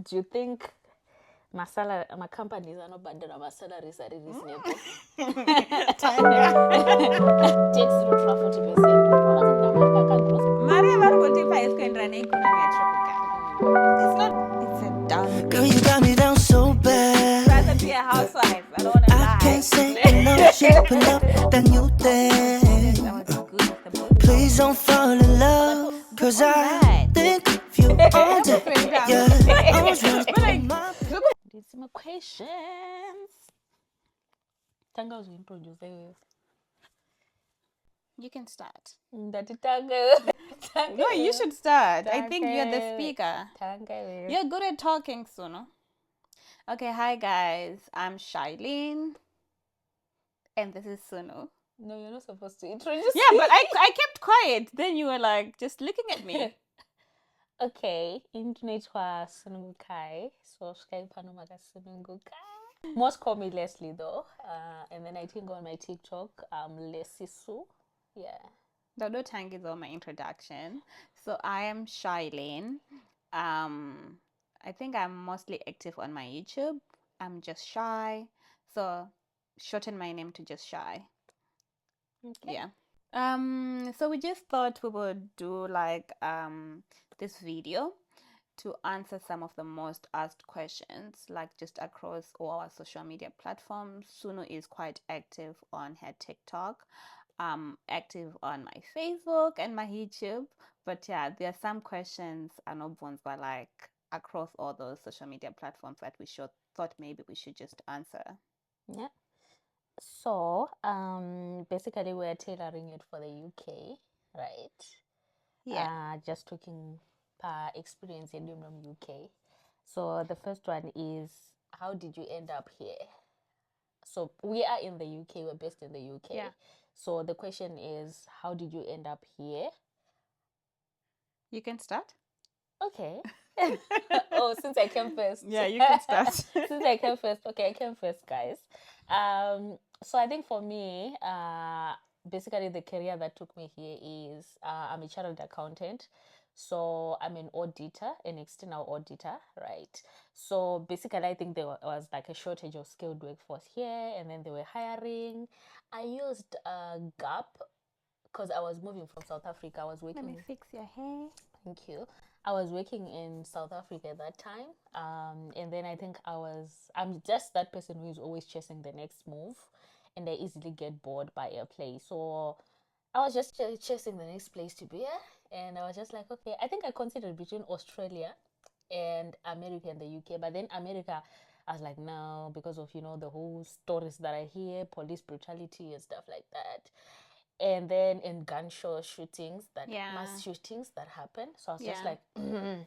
do you think my companies are not banded on my salaries are reasonable? Takes you to 40%. Maria Vargotipa is going to run economy at It's not, it's a down. Girl, you got me down so bad. Rather be a housewife. I don't want to lie. I can't say enough. She pull up that new thing. That was good. Please don't fall in love, cause I think of you all day. Yeah, I was running my Did some questions. Tanga was introduced. You can start. Tanga. No, you should start. I think you're the speaker. Tanga. You're good at talking, Suno. Okay, hi guys. I'm Shailene. And this is Suno. No, you're not supposed to introduce Yeah, but I kept quiet. Then you were like just looking at me. Okay, internetwa Sunungukai. So Skype Panumaka Sunungukai. Most call me Leslie though. And then I think on my TikTok, Lessy Sue. Yeah. Dodo Tang is all my introduction. So I am Shailene. I think I'm mostly active on my YouTube. I'm just Shy. So shorten my name to just Shy. Okay. Yeah. So we just thought we would do like this video to answer some of the most asked questions, like just across all our social media platforms. Suno is quite active on her TikTok, active on my Facebook and my YouTube. But yeah, there are some questions and ones were like across all those social media platforms that we thought maybe we should just answer. Yeah. So basically we're tailoring it for the UK, right? Yeah. Just talking experience in the UK. So the first one is, how did you end up here? So we are in the UK, we're based in the UK. Yeah. So the question is, how did you end up here? You can start. Okay. Oh, since I came first. Yeah, you can start. Since I came first. Okay, I came first, guys. So I think for me, basically the career that took me here is I'm a chartered accountant. So I'm an auditor, an external auditor, right? So basically I think there was like a shortage of skilled workforce here, and then they were hiring. I used Gap because I was moving from South Africa. I was working. Let me fix your hair. Thank you. I was working in South Africa at that time. And then I think I'm just that person who is always chasing the next move, and I easily get bored by a place. So I was just chasing the next place to be at. And I was just like, okay, I think I considered between Australia and America and the UK. But then America, I was like, no, because of, the whole stories that I hear, police brutality and stuff like that. And then in gunshot shootings, mass shootings that happen. So I was just like, And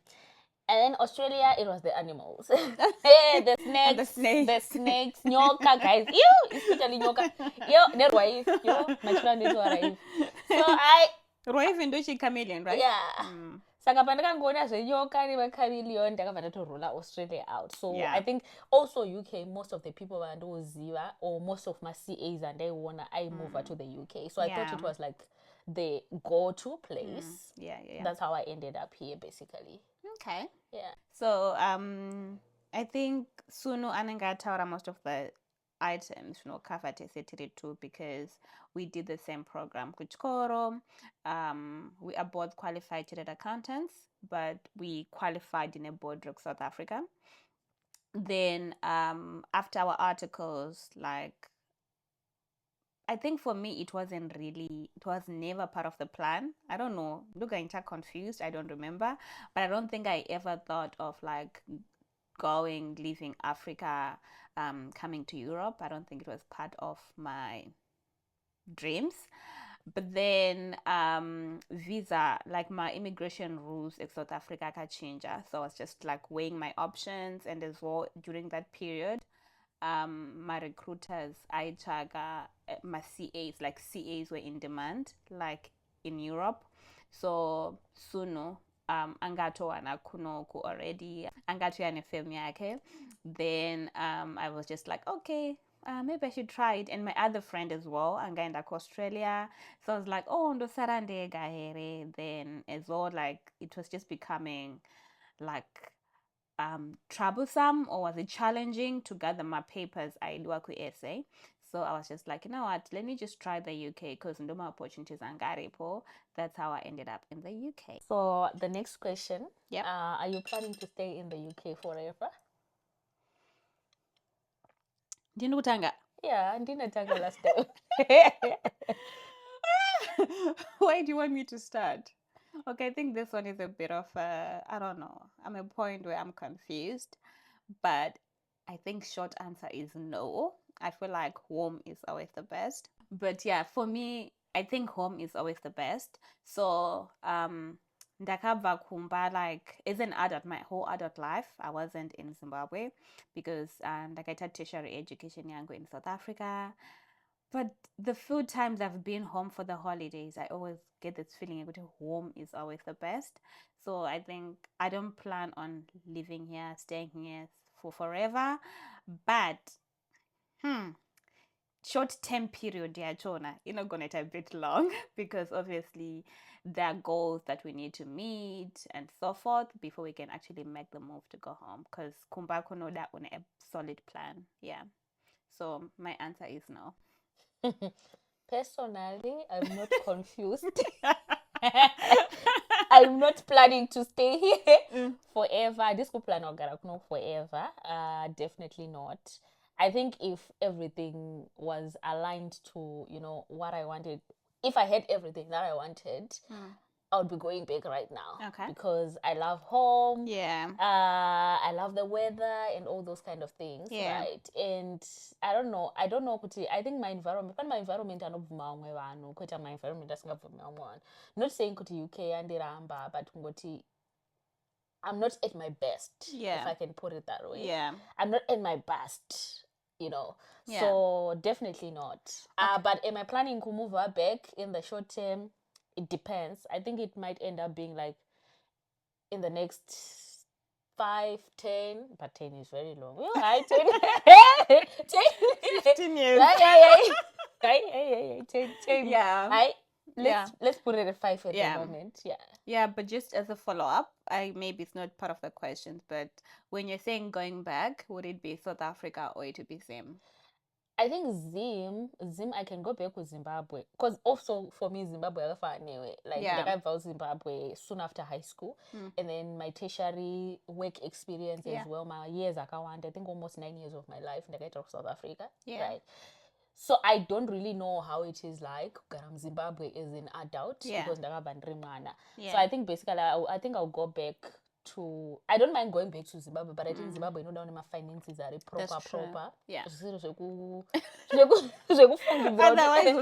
then Australia, it was the animals. Hey, the snakes, nyoka, guys. Ew, especially nyoka. Yo, they're wife. Yo, my children need to arrive. So Roiv Indochi chameleon, right? Yeah. Saka pandakangona zvenyoka nevakameleon ndakabva rule Australia out. So I think also UK, most of the people vandoziva, or most of my CAs andaiona, I move to the UK. So I thought it was like the go-to place. Yeah. That's how I ended up here, basically. Okay. Yeah. So I think Suno anangataura most of the items covered too, because we did the same program kuchikoro. We are both qualified chartered accountants, but we qualified in a board of South Africa. Then after our articles, like, I think for me it was never part of the plan. I don't know, look, I'm confused, I don't remember, but I don't think I ever thought of like leaving Africa, coming to Europe. I don't think it was part of my dreams. But then visa, like my immigration rules in South Africa can change. So I was just like weighing my options, and as well during that period, my recruiters, my CAs were in demand, like in Europe. So Suno angatowana kunoku already, angatoya nefilm yake. Then I was just like, okay, maybe I should try it. And my other friend as well, angaenda Australia. So I was like, oh, ndo sarandega here. Then as well, like, it was just becoming like troublesome or was it challenging to gather my papers? I do a essay. So I was just like, you know what, let me just try the UK because no more opportunities and Garipo. That's how I ended up in the UK. So the next question, Yep. are you planning to stay in the UK forever? Ndinokutanga. Yeah, ndinatanga last time. Why do you want me to start? Okay, I think this one is a bit of I don't know. I'm at a point where I'm confused, but I think short answer is no. I feel like home is always the best. But yeah, for me, I think home is always the best. So ndakabva kumba, like as an adult, my whole adult life, I wasn't in Zimbabwe because ndakaita tertiary education yangu in South Africa. But the few times I've been home for the holidays, I always get this feeling that home is always the best. So I think I don't plan on living here, staying here for forever. But short-term period, yeah, Chona, you're not going to take a bit long because obviously there are goals that we need to meet and so forth before we can actually make the move to go home. Because Kumbako know that on a solid plan, yeah. So my answer is no. Personally, I'm not confused. I'm not planning to stay here forever. This could plan no forever. Definitely not. I think if everything was aligned to, what I wanted, if I had everything that I wanted, I would be going back right now. Okay. Because I love home. Yeah. I love the weather and all those kind of things. Yeah. Right. And I don't know. I think my environment, my environment anobvuma vamwe vanhu, kwete my environment asingabvumi vamwe vanhu. Not saying kuti UK andiramba, but ngoti I'm not at my best. Yeah. If I can put it that way. Yeah. I'm not at my best. Yeah. So definitely not. Okay. But am I planning to move her back in the short term? It depends. I think it might end up being like in the next 5, 10, but 10 is very long. Well, 10, 15 years. Yeah. 10. Yeah. Let's put it at 5 at the moment. Yeah. Yeah, but just as a follow-up, maybe it's not part of the questions, but when you're saying going back, would it be South Africa or it would be Zim? I think Zim, I can go back with Zimbabwe. Because also for me, Zimbabwe, anyway. Like, I was Zimbabwe soon after high school. And then my tertiary work experience as well. My years, I think almost 9 years of my life in the country of South Africa. Yeah. Right. So I don't really know how it is like Garam Zimbabwe as an adult because So I think basically I think I'll go back to, I don't mind going back to Zimbabwe, but I think Zimbabwe, down my finances are proper. Yeah. Otherwise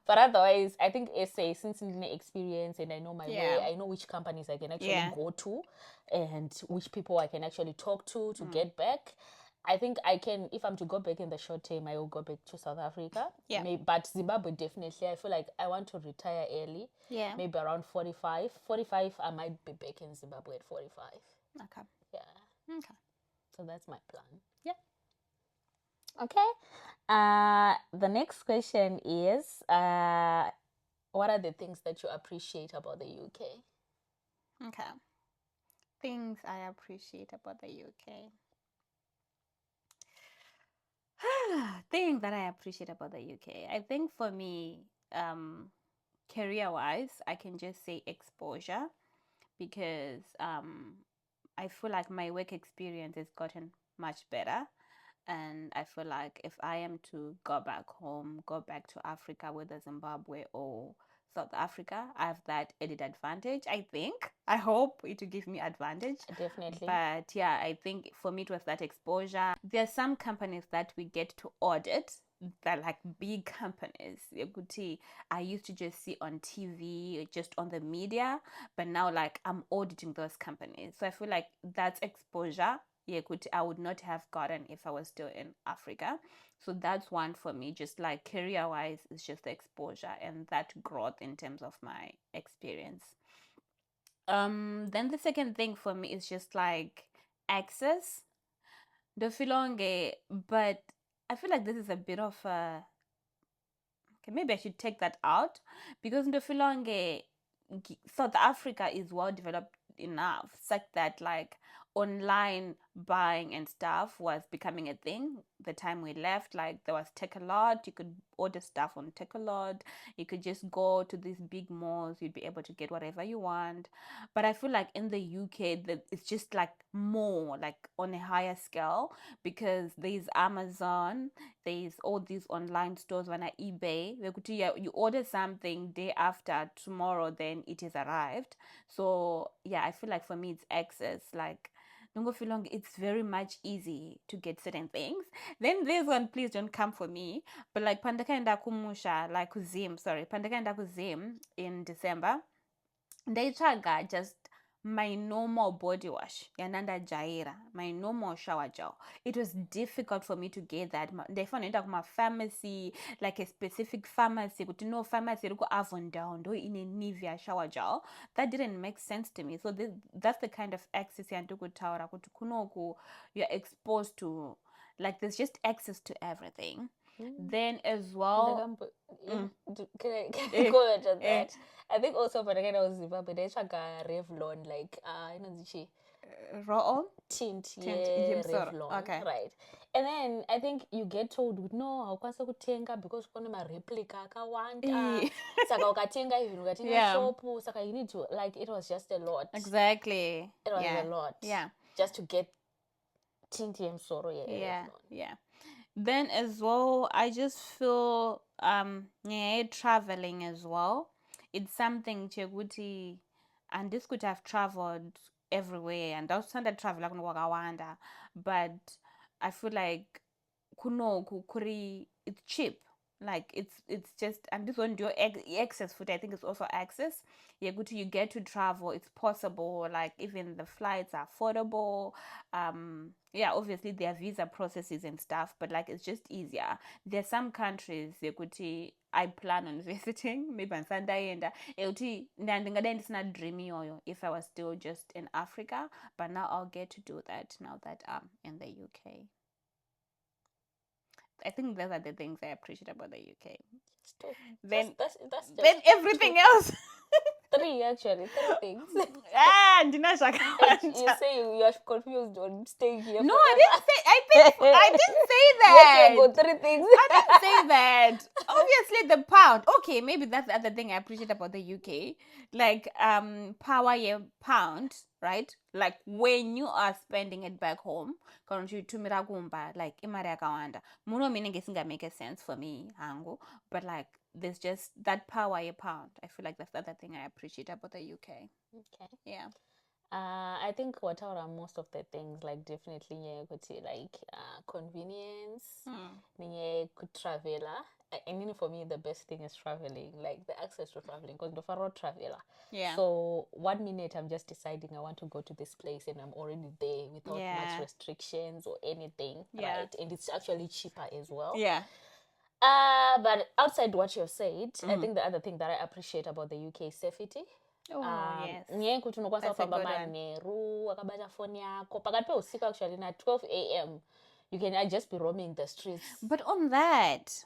but otherwise I think SA, since in the experience and I know my way, I know which companies I can actually go to and which people I can actually talk to get back. I think I can, if I'm to go back in the short term, I will go back to South Africa. Yeah. But Zimbabwe, definitely. I feel like I want to retire early. Yeah. Maybe around 45. 45, I might be back in Zimbabwe at 45. Okay. Yeah. Okay. So that's my plan. Yeah. Okay. The next question is, what are the things that you appreciate about the UK? Okay. Things I appreciate about the UK. Thing that I appreciate about the UK, I think for me, career-wise, I can just say exposure because I feel like my work experience has gotten much better, and I feel like if I am to go back home, go back to Africa, whether Zimbabwe or South Africa, I have that added advantage. I hope it will give me advantage. Definitely. But yeah, I think for me it was that exposure. There are some companies that we get to audit that like big companies. I used to just see on TV, just on the media, but now like I'm auditing those companies. So I feel like that's exposure. I would not have gotten if I was still in Africa. So that's one for me, just like career-wise, it's just the exposure and that growth in terms of my experience. Then the second thing for me is just like access. The filonge, but I feel like this is a bit of a okay, maybe I should take that out, because ndofilonge South Africa is well developed enough such that like online buying and stuff was becoming a thing the time we left. Like there was Takealot, you could order stuff on Takealot, you could just go to these big malls, you'd be able to get whatever you want. But I feel like in the UK that it's just like more like on a higher scale, because there's Amazon, there's all these online stores on eBay. You order something day after tomorrow, then it is arrived. So yeah, I feel like for me it's access. Like it's very much easy to get certain things. Then there's one, please don't come for me, but like pandakaenda kumusha, like kuzim, sorry, pandakaenda kuzim in December, they chaga just my normal body wash, yananda jaira, my normal shower gel. It was difficult for me to get that. They found it at my pharmacy, like a specific pharmacy, but no pharmacy go Avon down do in a Nivea shower gel. That didn't make sense to me. So that's the kind of access you're exposed to. Like there's just access to everything. Then as well, can I go into that? I think also for the kind of Zimbabwe, they check a Revlon, like raw tint, yeah, Revlon, okay, right? And then I think you get told no, haukwasa kutenga because kuna ma replica akawanda. Saka ukatenga even ukatenga shop, saka you need to, like, it was just a lot. Exactly. It was a lot. Yeah. Just to get tint and sorrow, yeah. Then as well, I just feel traveling as well. It's something Cheguti, and this could have traveled everywhere, and I was trying to travel like Wagawanda, but I feel like kuri it's cheap. Like it's just, and this one do access food. I think it's also access. You get to travel. It's possible. Like even the flights are affordable. Obviously there are visa processes and stuff, but like it's just easier. There's some countries I plan on visiting. Maybe on Sunday and it's not dreamy or if I was still just in Africa, but now I'll get to do that now that I'm in the UK. I think those are the things I appreciate about the UK. Then everything else. Three things. You say you are confused on staying here. No, I didn't say that. Go 3 things. I didn't say that. Obviously the pound. Okay, maybe that's the other thing I appreciate about the UK. Like power pound, right? Like when you are spending it back home, like imari yakawanda. Muno meaning isinga make sense for me, hangu, but like there's just that power a pound. I feel like that's the other thing I appreciate about the UK. Okay. Yeah. I think what are most of the things, like definitely like convenience, could traveler. I mean, for me the best thing is traveling, like the access to traveling, because the road traveler. Yeah. So 1 minute I'm just deciding I want to go to this place and I'm already there without much restrictions or anything, right? And it's actually cheaper as well. Yeah. But outside what you've said, I think the other thing that I appreciate about the UK is safety. Yes. Kuti unokwanisa kufamba manheru wakabata phone yako pakati peusiku actually na 12 a.m. you can just be roaming the streets. But on that,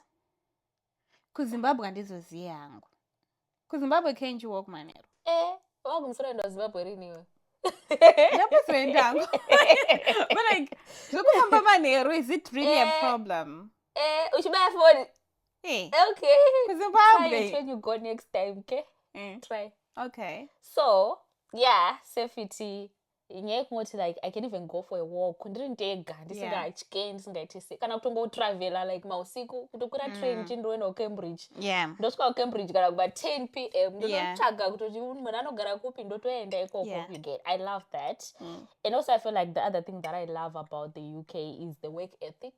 kuZimbabwe andizoziya hangu. KuZimbabwe can't you walk manheru? Wakumfriend wa Zimbabwe riniwe. Friend hangu. But like, zvekufamba manheru, is it really a problem? Uchibaya phone. Okay. KuZimbabwe. Try when you go next time, okay? Try. Okay. So, yeah, safety. Like I can even go for a walk. Ndisingachike ndisingaitise kana kutongo travela like mausiku kutokura train chindoenda Cambridge. Yeah. Ndosvika Cambridge kana kuba 10 p.m. ndotsvaga kuti munhu anogara kupi ndotoenda ikoko. I love that. And also I feel like the other thing that I love about the UK is the work ethic.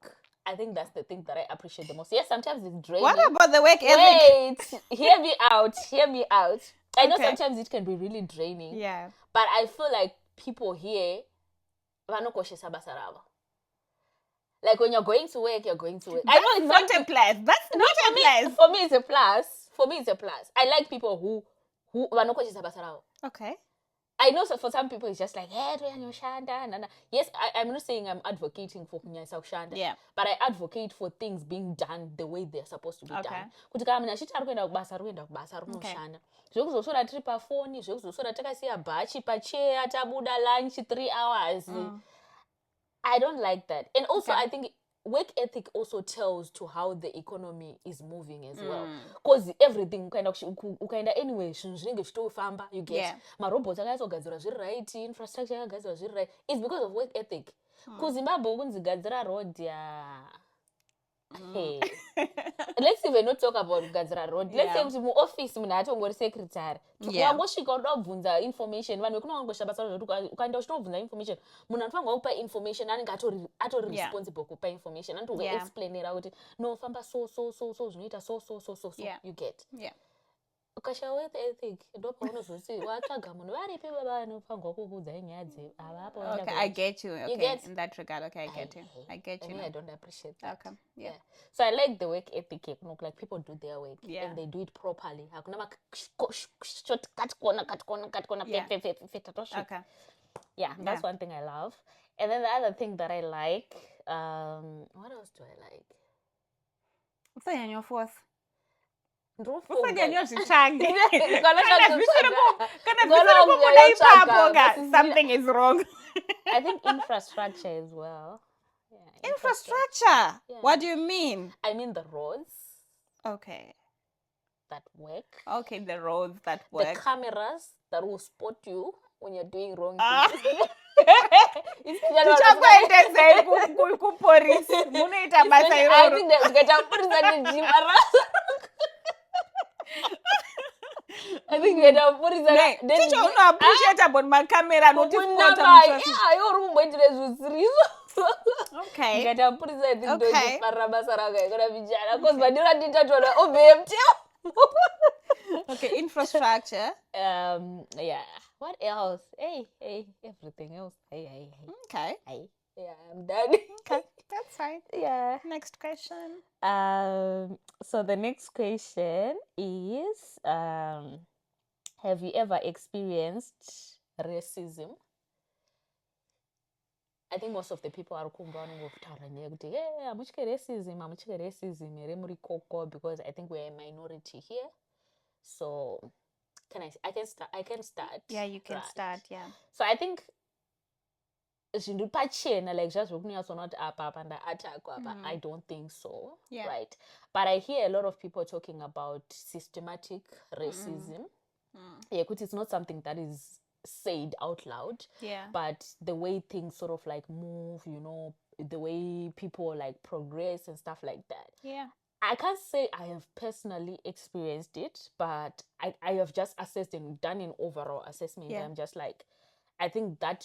I think that's the thing that I appreciate the most. Yes, sometimes it's draining. What about the work ethic? Wait, hear me out. I know sometimes it can be really draining. Yeah. But I feel like people here vanokoshesa basa ravo. Like when you're going to work, you're going to work. I know it's not a plus. That's not a plus. For me, it's a plus. I like people who vanokoshesa basa ravo. Okay. I know for some people it's just like, hey, yes, I'm not saying I'm advocating for kunyasa kushanda, Yeah. but I advocate for things being done the way they're supposed to be Okay. done. Kuti kana munhu achiti ari kuenda kubasa rinoshanda. Zvekuzoswera tiri pafoni, zvekuzoswera takasiya bhachi pacheya tabuda lunch 3 hours. I don't like that. And also I think work ethic also tells to how the economy is moving as well, because everything ukaenda anyway zvinhu zvinenge zvichitofamba, you get marobhoti akaisogadzirwa zviri right, infrastructure yakagadzirwa zviri right, it's because of work ethic. Kuzimbabwe kunzi gadzira road hey. Let's even not talk about kugadzira road. Let's say kuti muoffice munhu atongori secretary, wangosvika unoda kubvunza information, vanhu vekuno vangosha basa rozvo, ukaenda uchitobvunza information, munhu anofanirwa kupa information anenge atori responsible kupa information, anotoga explainera kuti no famba so zvinoita so you get. Ukashaya work ethic ndo paunozoti watsvaga munhu varipi baba anofanirwa kukuudzai nyaya avapo. Okay, I get you. Okay, get? In that regard, okay, I get you. I don't appreciate that. Okay, yeah. So I like the work ethic, like people do their work and they do it properly. Okay. Yeah, that's one thing I love. And then the other thing that I like, what else do I like? What's on your fourth? Something is wrong. I think infrastructure as well. Yeah, infrastructure? Yeah. What do you mean? I mean the roads. Okay. That work. Okay, the roads that work. The cameras that will spot you when you're doing wrong things. I think we have put it like teacher uno appreciate about my camera not okay. Okay, infrastructure. Yeah. What else? Hey, everything else. Hey. Okay. Hey. Yeah, I'm done. Okay, that's fine. Yeah. Next question. So the next question is, have you ever experienced racism? I think most of the people are racism, because I think we're a minority here. So I can start. Yeah, you can start, yeah. So I think like just not up and attack. I don't think so. Yeah. Right. But I hear a lot of people talking about systematic racism. Yeah, because it's not something that is said out loud. Yeah. But the way things sort of like move, the way people like progress and stuff like that. Yeah. I can't say I have personally experienced it, but I have just assessed and done an overall assessment. Yeah. I'm just like, I think that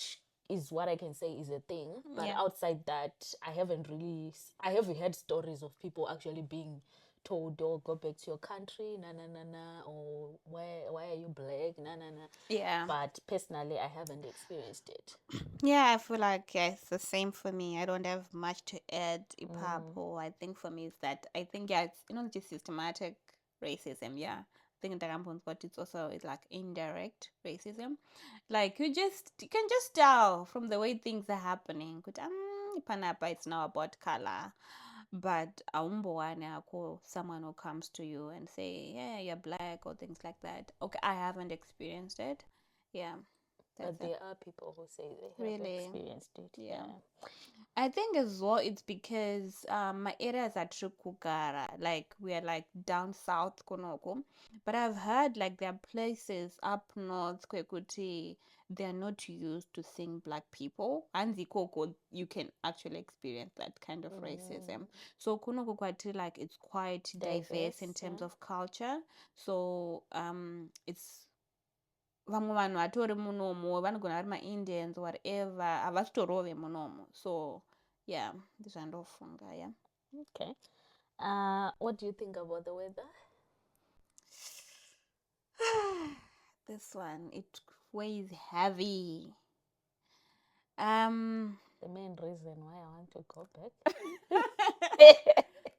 is what I can say is a thing. But outside that, I have heard stories of people actually being told, oh, go back to your country, or why are you black, Yeah. But personally, I haven't experienced it. Yeah, I feel like it's the same for me. I don't have much to add. I think for me is that it's not just systematic racism. Yeah, I think but it's also like indirect racism. Like you can just tell from the way things are happening. It's now about color. But someone who comes to you and say, yeah, you're black or things like that. Okay, I haven't experienced it. Yeah. But there are people who say they have experienced it. Yeah. I think as well it's because my areas are Trukugara, like we are like down south Konoko. But I've heard like there are places up north Kwekuti, they are not used to seeing black people. And the Koko, you can actually experience that kind of racism. So Konoko Kwati, like it's quite diverse in terms of culture. So it's vamwe vanhu vatori munomo vanogona vari ma-Indians whatever havasitorove munomo. So yeah, ndizvandofunga. Yeah. Okay. What do you think about the weather? This one, it weighs heavy. The main reason why I want to go back.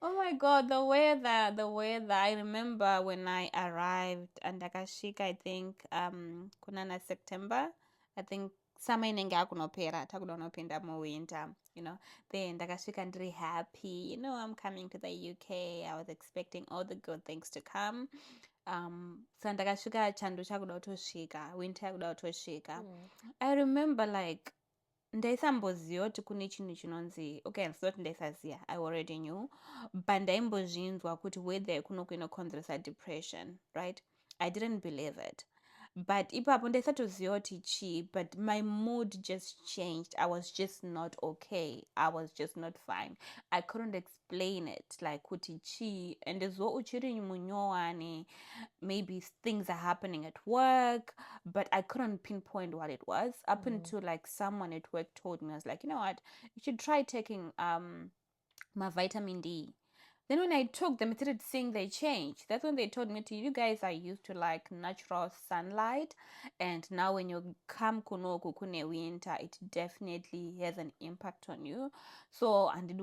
Oh my God, the weather. I remember when I arrived and Akashika, I think, kunana September. I think summer inenge akunopera takuda kunopinda muwinter, you know. Then ndakasvika ndiri happy, you know, I'm coming to the UK. I was expecting all the good things to come. So ndakasvika chando chakuda kutosvika, winter yakuda kutosvika. I remember like ndaisamboziva kuti kune chinhu chinonzi, okay, it's not ndaisaziva, I already knew, but ndaimbozvinzwa kuti weather kuno kuinokonzeresa depression, right? I didn't believe it. But ipapo ndaisatoziva kuti chii, but my mood just changed. I was just not okay. I was just not fine. I couldn't explain it, like kuti chii, and zo uchiri munyowani, maybe things are happening at work, but I couldn't pinpoint what it was up until like someone at work told me. I was like, you know what, you should try taking my vitamin D. Then when I took them, I started seeing they change. That's when they told me, you guys are used to like natural sunlight, and now when you come kunoku kune winter, it definitely has an impact on you. So, and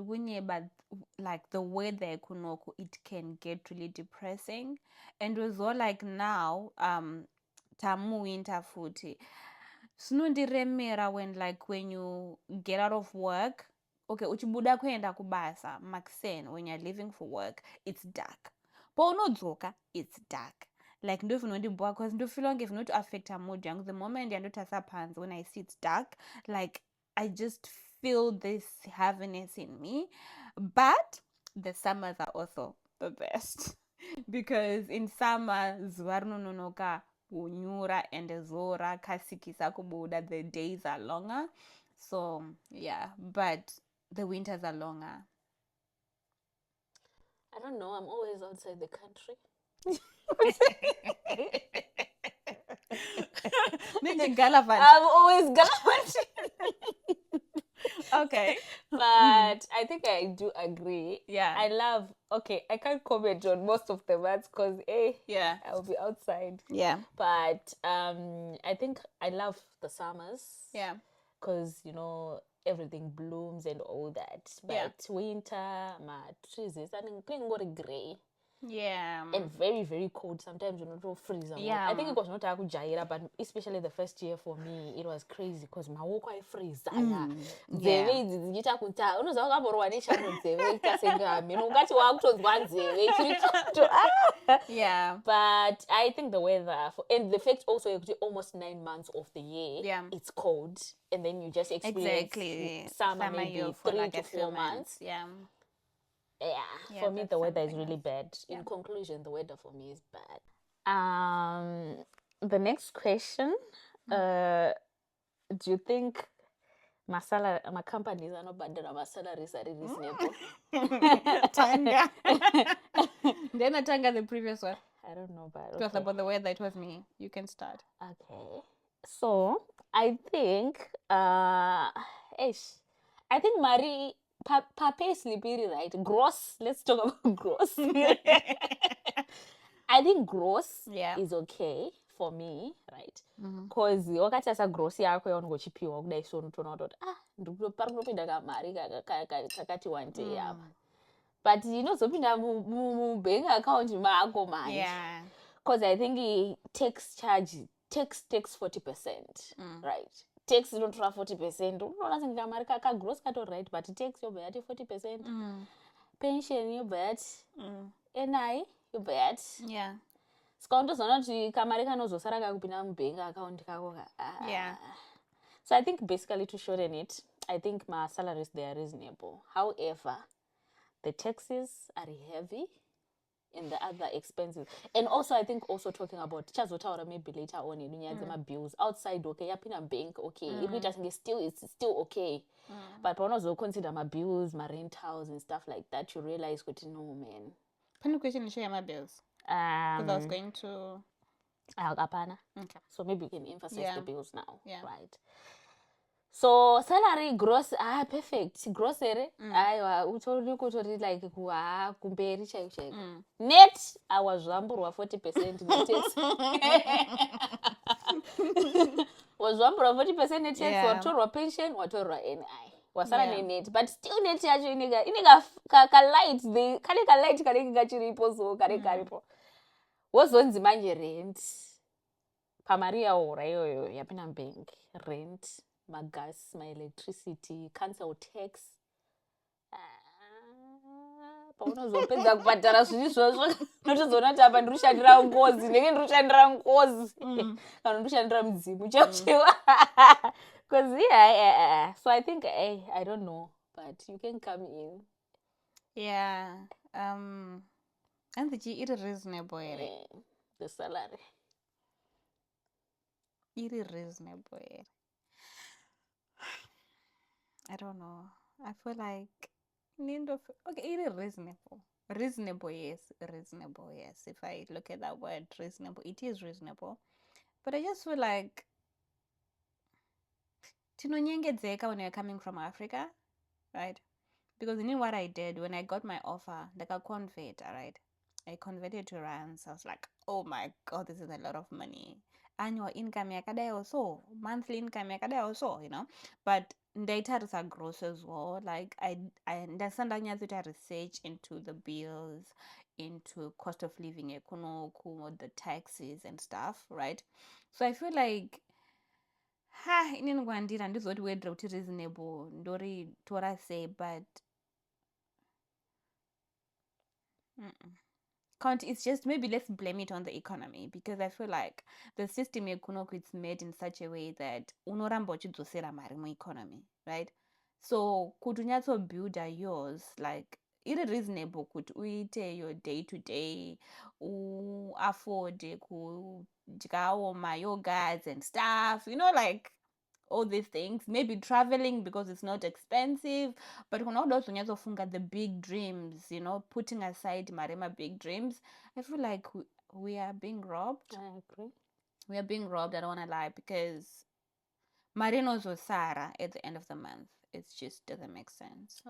but like the weather kunoku, it can get really depressing. And it was all like now, tamu winter futi. Snundiremera when you get out of work. Okay, uchibuda kuenda kubasa, Maxen, when you're leaving for work, it's dark. Paunodzoka, it's dark. Like, ndo finondibwa, because ndo feel like if not to affect her mood, the moment I tasa pants, when I see it's dark, like, I just feel this heaviness in me. But the summers are also the best. Because in summer, zvarunonoka, unyura, and zora, kasikisa kubuda, the days are longer. So, yeah, but the winters are longer. I don't know. I'm always outside the country. I'm always gallivanting. Okay. But I think I do agree. Yeah. I can't comment on most of the words because yeah, I'll be outside. Yeah. But I think I love the summers. Yeah. Because, you know, everything blooms and all that. But winter, my trees is gray. Yeah. And very, very cold. Sometimes you know, freeze. Yeah. I think it was not a jaira, but especially the first year for me, it was crazy because my walk I freeze. Yeah. But I think the weather and the fact also almost 9 months of the year, it's cold, and then you just experience summer maybe 3 to 4 months. Yeah, for me the weather is really bad. In conclusion, the weather for me is bad. The next question, do you think my companies are not bad, my salaries are reasonable? Tanga. Then I Tanga the previous one. I don't know, but it was about the weather. It was me. You can start. Okay. So I think Marie Pape sleepy, right? Gross. Let's talk about gross. I think gross is okay for me, right? Because wakati asa gross yako yaungochipiwa kudai so unotoona kuti pari kunopinda kamari kakati wante yapa. But you know zopinda mu bank account mako manje. Yeah. Because I think he takes 40%, right? Takes you don't 40%. Unoona senga mari kaka gross kato right, but it takes your bet 40%. Pension you bet. NI you bet. Yeah. Skondozona kuti kamari kanozosara kakupinda mu bank account kako. Yeah. So I think basically to shorten it, I think my salaries they are reasonable. However, the taxes are heavy and the other expenses. And also I think also talking about chazotaura maybe later on in my bills outside, okay, yapina bank, okay. If it doesn't it's still okay. But when also consider my bills, my rent house and stuff like that, you realize what no man. Can you question share my bills? Because I was going to Apana. Okay. So maybe we can emphasize the bills now. Yeah. Right. So salary gross perfect grocery utori kutori like kumberi chaiku net I was zvamburwa 40% net tax was zvamburwa 40% net tax watorwa pension watorwa NI wasara net but still net yacho inega ka light the kale ka light kale kachiripo so kare karipo wozonzi manje rent pamari yaura iyoyo yapinda bank, rent, my gas, my electricity, cancel tax. Paunozopedza kubhadhara zviri izvozvo unotozoona kuti apa ndiri kushandira ngozi ndenge ndiri kushandira ngozi kana ndiri kushandira mudzimu chauchiwa. Because yeah, so I think I don't know, but you can come in. Yeah. And it is reasonable. The salary. It is reasonable. I don't know. I feel like okay, it is reasonable. Reasonable, yes. Reasonable, yes. If I look at that word, reasonable, it is reasonable. But I just feel like tinonyengedzeka when you're coming from Africa, right? Because you know what I did when I got my offer, like I convert, right? I converted to rands. I was like, oh my god, this is a lot of money. Annual income yakadai also, monthly income yakadai also, you know. But data are gross as well. Like I understand that research into the bills, into cost of living, the taxes and stuff, right? So I feel like inini kwandiri handizoti wedra kuti reasonable ndori tora sei, but can't, it's just maybe let's blame it on the economy, because I feel like the system yekunoku it's made in such a way that unoramba uchidzosera mari mueconomy, right? So kuti unyatsobuilda yours, like iri reasonable kuti uite your day to day, uafforde kudyawo mayogurts and stuff, you know, like all these things, maybe traveling because it's not expensive, but funga the big dreams, you know, putting aside marema big dreams. I feel like we are being robbed. I agree. We are being robbed, I don't want to lie, because marinos or Sara at the end of the month, it just doesn't make sense.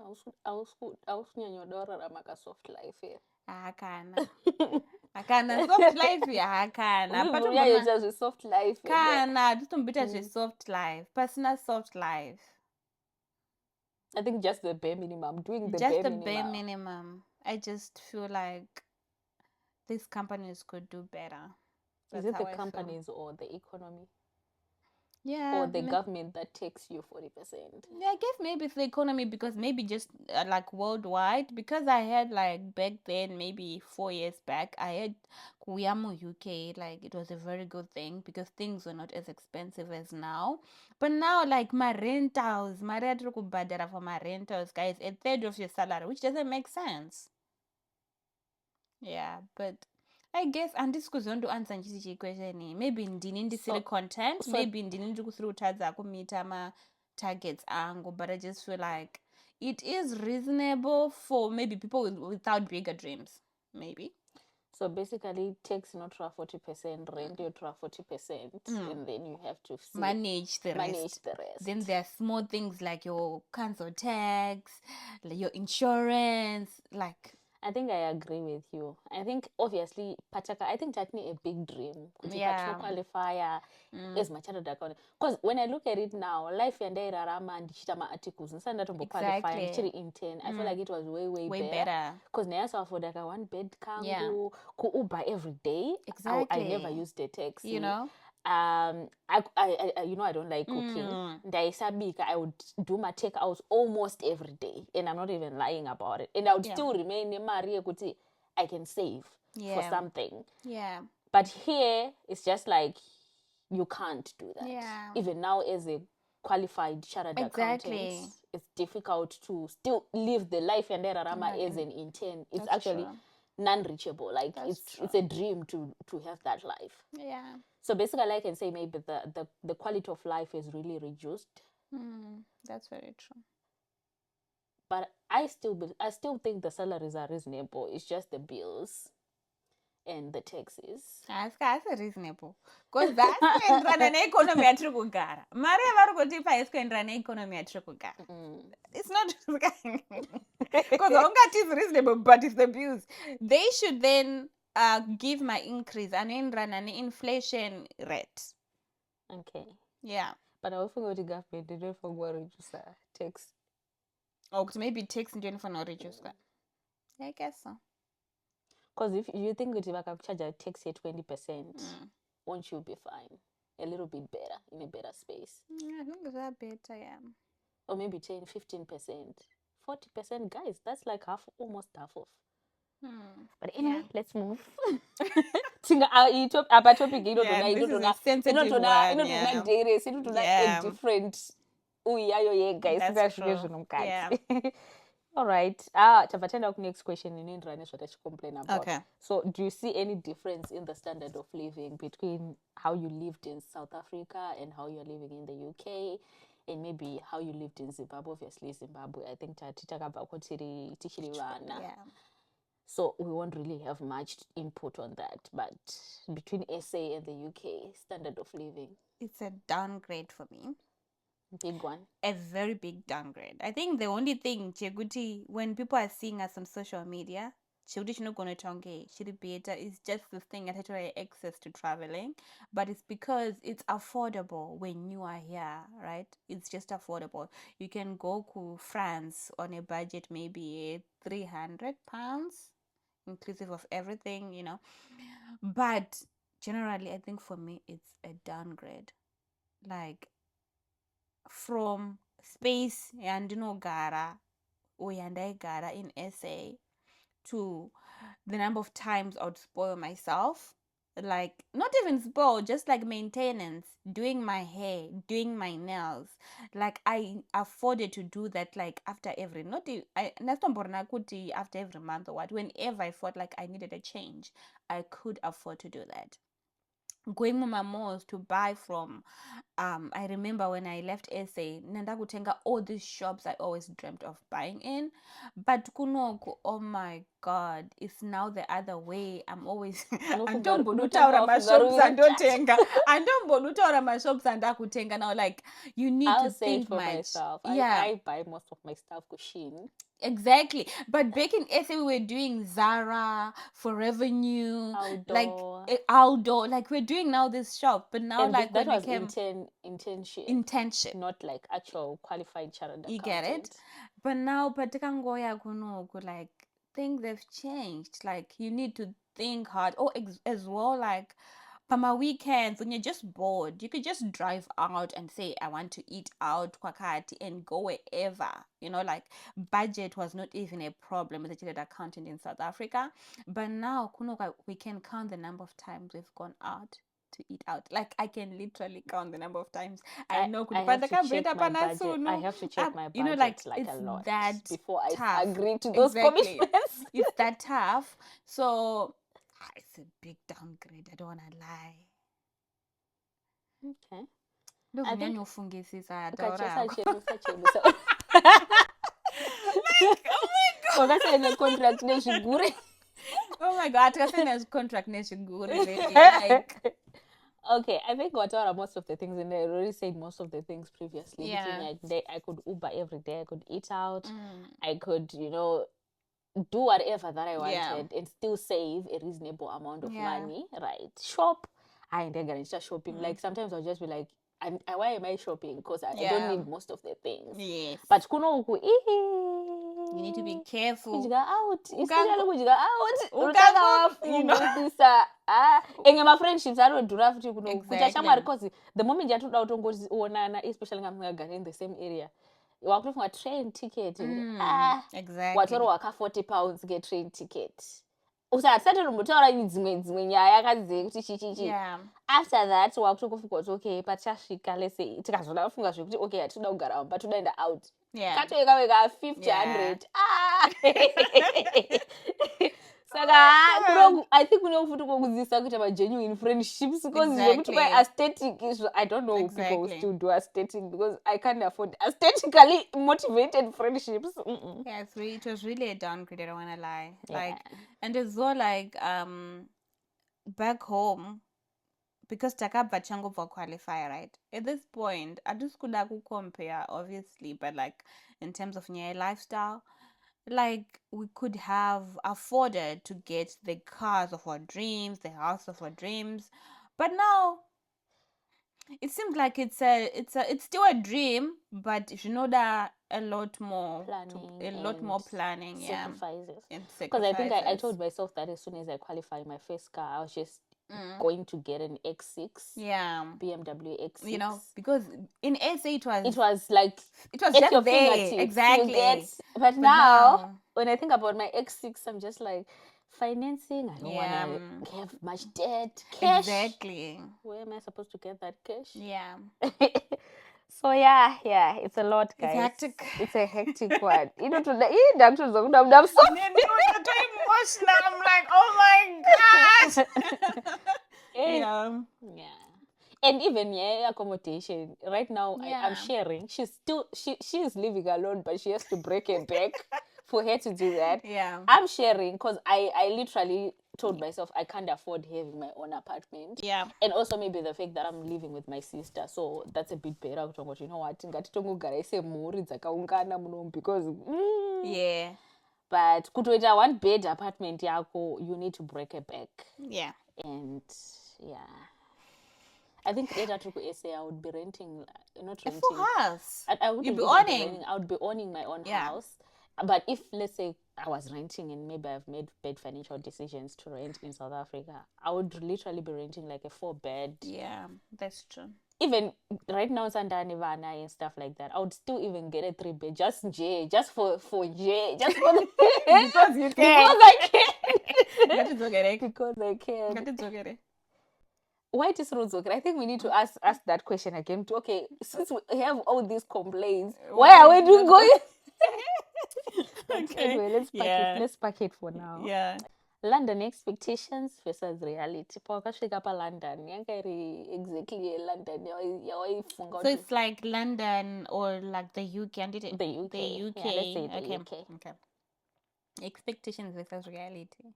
I was soft life here. Akana soft life akana soft life kana titombita soft life, personal soft life. I think just the bare minimum, doing the bare minimum. I just feel like these companies could do better. Is it the companies or the economy? Yeah. Or the government that takes you 40%? Yeah, I guess maybe it's the economy, because maybe just like worldwide, because I had like back then, maybe 4 years back, I had Kuyamo UK, like it was a very good thing because things were not as expensive as now. But now, like my rentals, my badara for my rentals, guys, a third of your salary, which doesn't make sense. Yeah, but I guess handisikuzondo answer nchisi chikwesheni, maybe ndini ndisiri content, maybe ndini ndikusiri kutadza kumita ma targets angu, but I just feel like it is reasonable for maybe people without bigger dreams, maybe. So basically, tax not for 40%, rent you for 40%, and then you have to manage the rest. Then there are small things like your council tax, like your insurance, like. I think I agree with you. I think obviously Pataka, I think that's a big dream. Yeah. Qualifier as my chartered accountant. Because when I look at it now, life and day rarama and chitama articles and send that qualify actually in 10. I feel like it was way better. Because now so for like a one bed kangu, ku Uber every day. Exactly. I never used a taxi. You know? I you know I don't like cooking. I would do my takeouts almost every day, and I'm not even lying about it. And I would still remain in Maria Kuti. I can save for something. Yeah. But here it's just like you can't do that. Yeah. Even now, as a qualified chartered accountant, it's difficult to still live the life and rama as an intern. It's actually non-reachable. Like it's a dream to have that life. Yeah. So basically, I can say maybe the quality of life is really reduced. That's very true. But I still think the salaries are reasonable. It's just the bills and the taxes. That's reasonable. Because that's when economy atri kugara. Mari varikotipa iskoenderana economy atri kugara. It's not because it is reasonable, but it's the bills. They should then give my increase and run an inflation rate. Okay. Yeah. But I often go to government, they don't forget to reduce tax. Oh, maybe tax in general for not reduce that. Yeah, I guess so. Because if you think that if I can charge a tax at 20%, won't you be fine? A little bit better, in a better space. I think it's that better, yeah. Or maybe 10, 15%, 40%, guys. That's like almost half of. But anyway, let's move. Apa topic this is a sensitive one, yeah. a different uyayo yega That's true. Yeah. all right. Tavatenda ku next question inendrane complain about. Okay. So do you see any difference in the standard of living between how you lived in South Africa and how you're living in the UK, and maybe how you lived in Zimbabwe? Obviously Zimbabwe, I think tichiri vana. Yeah. So we won't really have much input on that. But between SA and the UK, standard of living, It's a downgrade for me. big one. A very big downgrade. I think the only thing, Cheguti, when people are seeing us on social media, Cheguti no gonna tonge, better is just this thing that had access to traveling, but it's because it's affordable when you are here, right? It's just affordable. You can go to France on a budget maybe £300, inclusive of everything, you know. But generally, I think for me, it's a downgrade. Like, from space yandinogara or yandaigara in SA to the number of times I would spoil myself, like not even spoil, just like maintenance, doing my hair, doing my nails. Like I afforded to do that like after every after every month or what, whenever I felt like I needed a change, I could afford to do that. Going to my malls to buy from, I remember when I left SA, Nandakutenga, all these shops I always dreamt of buying in. But kunoku, oh my God, it's now the other way. I'm always andombonutaura mashops andotenga. Andombonutaura mashops andakutenga. Now, like, you need I'll to say think it for much. myself. Yeah. I buy most of my stuff Kushin. Exactly. But back in SA, we were doing Zara, Forever New, Aldo. Like we're doing now this shop. But now, and like that when was we came internship, not like actual qualified chartered accountant. You get it? But now, patikangoya kunoku, like things have changed. Like you need to think hard. Oh, as well, like my weekends when you're just bored, you could just drive out and say I want to eat out kwakati and go wherever, you know. Like budget was not even a problem as a chartered accountant in South Africa. But now kunoka, we can count the number of times we've gone out to eat out. Like I can literally count the number of times I know. I have to check my budget. I have to check my budget, you know, like it's a lot that before I tough. agree to those commitments. It's that tough. So it's a big downgrade. I don't want to lie. Okay. I think ufungisisa oh my god. Oh my god, contract like okay, I think whatever most of the things, and I already said most of the things previously. Yeah. I could Uber every day, I could eat out, I could, you know, do whatever that I wanted and still save a reasonable amount of money, right? Shop. I ain't gonna start shopping. Like sometimes I'll just be like, why am I shopping? Because I don't need most of the things. Yes. But you need to be careful. Kujiga out. Especially kujiga out. You know. My friendships are not draft. Because the moment you don't go to especially in the same area. You walk from a train ticket. Exactly. What waka £40 get train ticket. Usathatha umutaura dzimwe nyaya akadziye kuti chichichi. After that wakutokufunga kuti okay pachasvika let's say tikazoda kufunga zvekuti okay atida kugara but todaenda out. Katoeka 50 100. Saka I think we know futhi kokudzisa kuti ama genuine friendships because zvekuti by aesthetic is I don't know people who still do aesthetic because I can't afford aesthetically motivated friendships. Yeah, it was really a downgrade, I don't want to lie. Like and as well like back home because takabva changobva qualify, right? At this point I just could compare obviously, but like in terms of new lifestyle, like we could have afforded to get the cars of our dreams, the house of our dreams, but now it seems like it's still a dream, but you know that a lot more planning, sacrifices. And because I think I told myself that as soon as I qualify my first car, I was just going to get an X6. Yeah. BMW X6. You know, because in SA it was like it was at just your there. fingertips. Exactly. But now, when I think about my X6, I'm just like, financing, I don't want to have much debt. Cash. Exactly. Where am I supposed to get that cash? Yeah. So yeah, it's a lot, guys. It's hectic. It's a hectic one. You know, today, I'm so emotional. I'm like, oh my gosh. Yeah. And even accommodation. Right now, I'm sharing. She is living alone, but she has to break her back for her to do that. Yeah. I'm sharing because I literally told myself I can't afford having my own apartment. Yeah. And also maybe the fact that I'm living with my sister, so that's a bit better. You know what? Because yeah. But kutoita one bed apartment yako, you need to break a back. Yeah. And I think later to SA I would be renting, not renting. A full house. I would be owning. I would be owning my own house. But if, let's say, I was renting and maybe I've made bad financial decisions to rent in South Africa, I would literally be renting like a 4-bed. Yeah, that's true. Even right now, Sandani Vana and stuff like that, I would still even get a 3-bed, just for J, just for the because you can. Because I can. That is okay. Because I can. That is okay. Why it is not okay? I think we need to ask that question again. Okay, since we have all these complaints, why are we doing going? Okay. Anyway, let's pack it for now. Yeah. London expectations versus reality. Pakasvika pa London. Exactly London. So it's like London or like the UK. The UK. The UK. Yeah, let's say the UK. Okay. Expectations versus reality.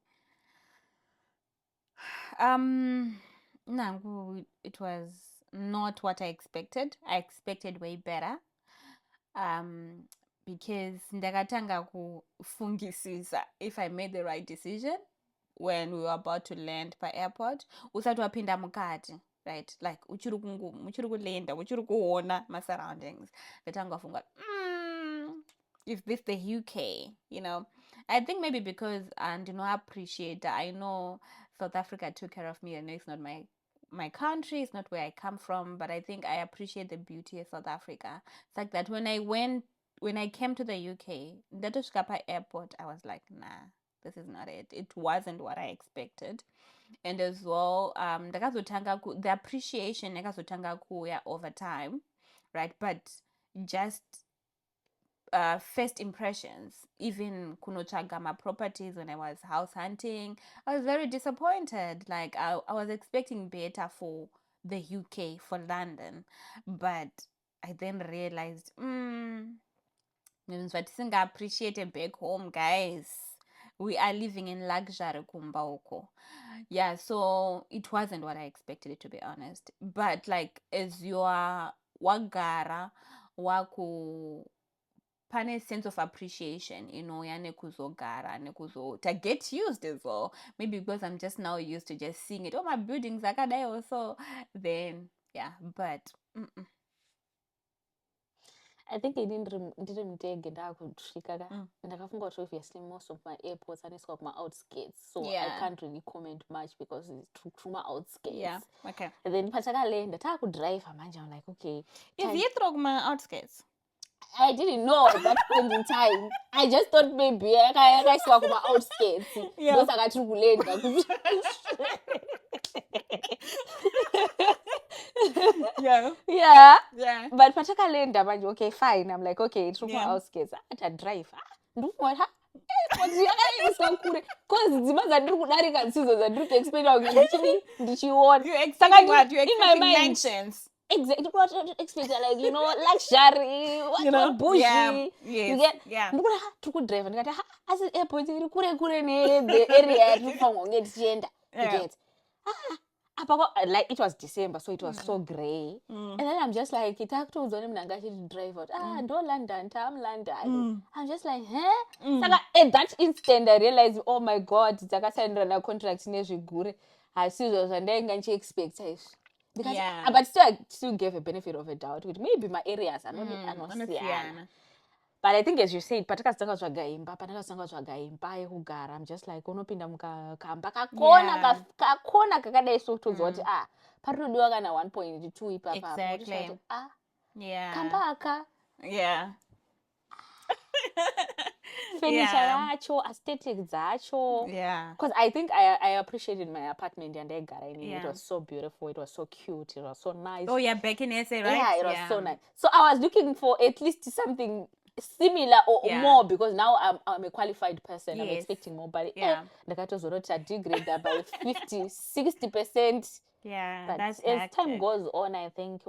No, it was not what I expected. I expected way better. Because ndakatanga kufungisisa if I made the right decision when we were about to land by airport. Usati wapinda mukati, right? Like uchiri kulenda, uchiri kuona my surroundings. Ndatanga kufunga, if this the UK, you know. I think maybe because and I appreciate that. I know South Africa took care of me. I know it's not my country, it's not where I come from, but I think I appreciate the beauty of South Africa. It's like that when I came to the UK, Ndatoshkapa airport, I was like, nah, this is not it. It wasn't what I expected. And as well, the appreciation nekazotanga kuya over time, right? But just first impressions, even kunochagama properties when I was house hunting, I was very disappointed. Like I was expecting better for the UK, for London, but I then realized but appreciate it back home, guys. We are living in luxury kumbauko. Yeah, so it wasn't what I expected it to be honest. But like as you are wagara waku pane sense of appreciation, yane kuzogara to get used as well. Maybe because I'm just now used to just seeing it. Oh, my buildings akadai also. Then yeah, but I think it didn't take it out kusvika. And I forgot obviously most of my airports and it's got my outskirts. So I can't really comment much because it's through my outskirts. Yeah. Okay. And then Pachakalenda, I could drive I'm like, okay. Is it through my outskirts? I didn't know at that point in time. I just thought maybe I saw my outskirts. Those I got to yeah. But particularly okay, fine. I'm like, okay, it's from my outskirts. I drive. Because you expect what? You expect mentions. Exactly what you expect, like luxury, what bougie. You get to good drive and get as an airport the area you get like it was December, so it was so grey. And then I'm just like, it told them to drive out. Don't London, I'm London. I'm just like, at that instant I realized, oh my god, it's like I signed a contract in Gure. I see those and then can she expect it. Because but still I still gave a benefit of a doubt with maybe my areas are not But I think as you said, patakatanga tsvaga imba yekugara, I'm just like unopinda mukamba kakona kakadai so kutoziva kuti parinodiwa kana 1.2 ipapa. Exactly. Yeah. Kamba aka. Yeah. Furniture yacho, aesthetic dzacho. Yeah. Because I think I appreciated my apartment and it was so beautiful, it was so cute, it was so nice. Oh yeah, back in SA, right? Yeah, it was so nice. So I was looking for at least something similar or more, because now I'm a qualified person. I'm expecting more, but the katozorota degrade that by 50-60%. Yeah, but that's as hectic. time goes on, I think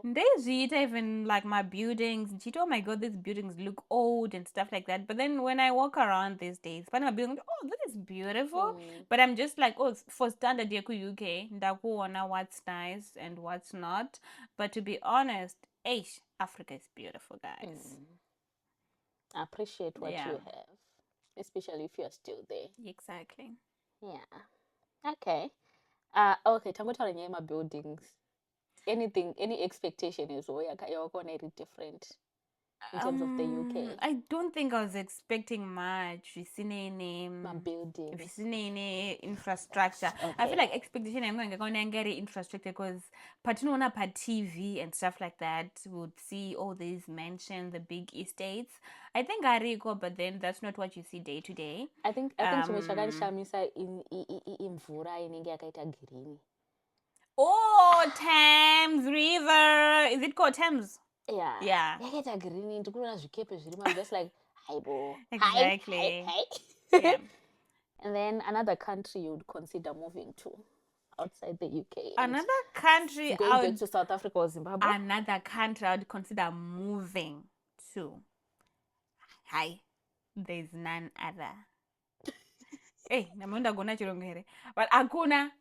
ndezviita even like my buildings, oh my god, these buildings look old and stuff like that. But then when I walk around these days, my building, oh, that is beautiful. But I'm just like, oh, for standard yeku UK, ndakuona what's nice and what's not. But to be honest, Africa is beautiful, guys. Appreciate what you have, especially if you're still there. Exactly. Yeah. Okay. Okay, tangotaura nyaya buildings. Anything, any expectation is you're gonna be different in terms of the UK? I don't think I was expecting much. Buildings. Infrastructure. Okay. I feel like expectation I'm going to get infrastructure because patinoona pa TV and stuff like that, would see all these mansions, the big estates. I think ariko, but then that's not what you see day to day. I think chimwe chakanishamisa imvura inenge yakaita green. Oh, Thames River. Is it called Thames? Yeah. Yakaita green. Ndikuona zvikepe zvirimo. I'm just like, hi. Exactly. Hi. Yeah. And then another country you would consider moving to outside the UK. Another country going back to South Africa or Zimbabwe. Another country I would consider moving to. Hi. There's none other. Hey, namonda gona chirungu here. But akuna.